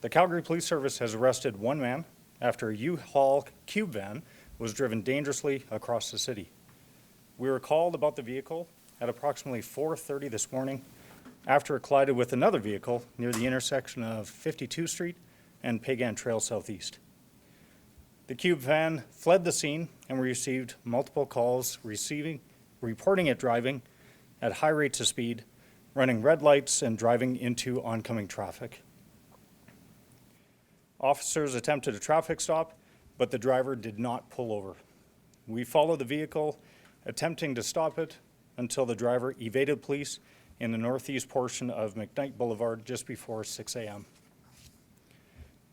The Calgary Police Service has arrested one man after a U-Haul cube van was driven dangerously across the city. We were called about the vehicle at approximately 4:30 this morning after it collided with another vehicle near the intersection of 52 Street and Peigan Trail Southeast. The cube van fled the scene and we received multiple calls reporting it driving at high rates of speed, running red lights and driving into oncoming traffic. Officers attempted a traffic stop, but the driver did not pull over. We followed the vehicle, attempting to stop it until the driver evaded police in the northeast portion of McKnight Boulevard just before 6 a.m.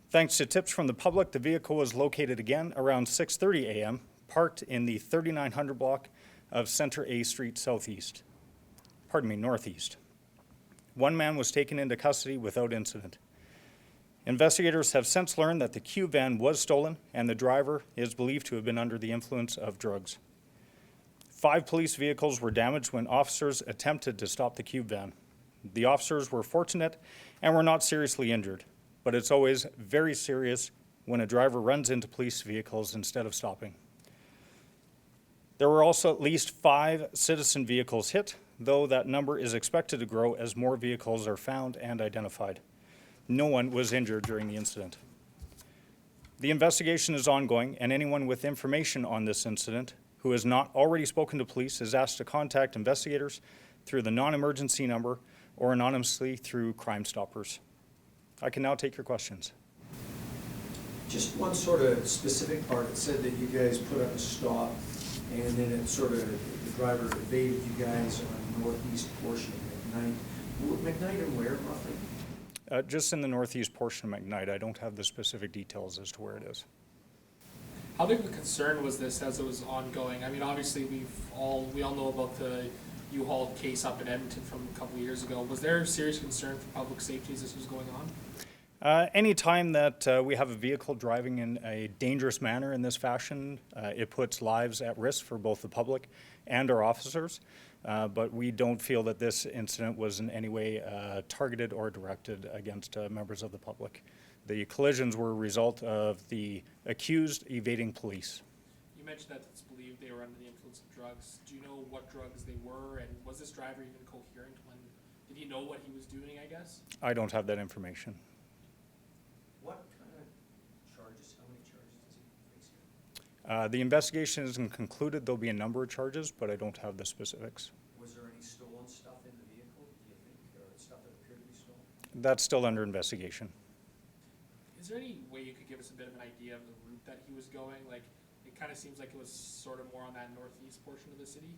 Thanks to tips from the public, the vehicle was located again around 6:30 a.m., parked in the 3900 block of Centre A Street Northeast. One man was taken into custody without incident. Investigators have since learned that the cube van was stolen and the driver is believed to have been under the influence of drugs. 5 police vehicles were damaged when officers attempted to stop the cube van. The officers were fortunate and were not seriously injured, but it's always very serious when a driver runs into police vehicles instead of stopping. There were also at least 5 citizen vehicles hit, though that number is expected to grow as more vehicles are found and identified. No one was injured during the incident. The investigation is ongoing, and anyone with information on this incident who has not already spoken to police is asked to contact investigators through the non-emergency number or anonymously through Crime Stoppers. I can now take your questions. Just one sort of specific part. It said that you guys put up a stop, and then it sort of, the driver evaded you guys on the northeast portion of McKnight. McKnight and where, roughly? Just in the northeast portion of McKnight. I don't have the specific details as to where it is. How big of a concern was this as it was ongoing? I mean, obviously we all know about the U-Haul case up in Edmonton from a couple of years ago. Was there serious concern for public safety as this was going on? Any time that we have a vehicle driving in a dangerous manner in this fashion, it puts lives at risk for both the public and our officers. But we don't feel that this incident was in any way targeted or directed against members of the public. The collisions were a result of the accused evading police. You mentioned that it's believed they were under the influence of drugs. Do you know what drugs they were, and was this driver even coherent when, did he know what he was doing, I guess? I don't have that information. What kind of charges, how many charges does he face here? The investigation isn't concluded. There'll be a number of charges, but I don't have the specifics. Was there any stolen stuff in the vehicle, do you think, or stuff that appeared to be stolen? That's still under investigation. Is there any way you could give us a bit of an idea of the route that he was going? Like, it kind of seems like it was sort of more on that northeast portion of the city.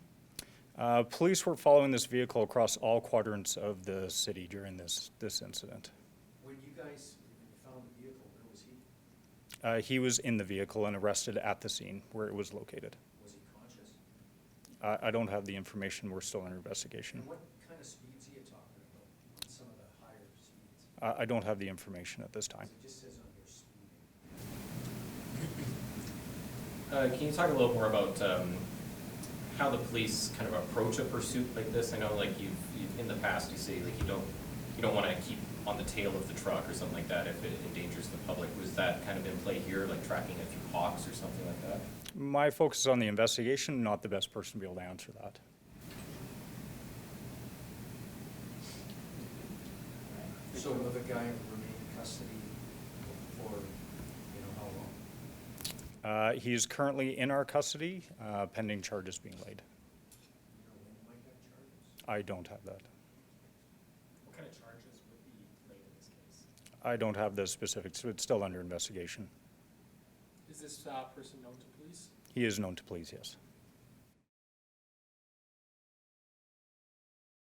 Police were following this vehicle across all quadrants of the city during this incident. When you guys found the vehicle, where was he? He was in the vehicle and arrested at the scene where it was located. Was he conscious? I don't have the information. We're still under investigation. And what kind of speeds are you talking about on some of the higher speeds? I don't have the information at this time. It just says on your speeding. Can you talk a little more about how the police kind of approach a pursuit like this? I know, like you've in the past, you say like you don't want to keep on the tail of the truck or something like that if it endangers the public. Was that kind of in play here, like tracking it through hawks or something like that? My focus is on the investigation, not the best person to be able to answer that. So will the guy remain in custody for, you know, how long? He is currently in our custody, pending charges being laid. You know when he might have charges? I don't have that. What kind of charges would be laid in this case? I don't have the specifics. It's still under investigation. Is this person known to police? He is known to police, yes.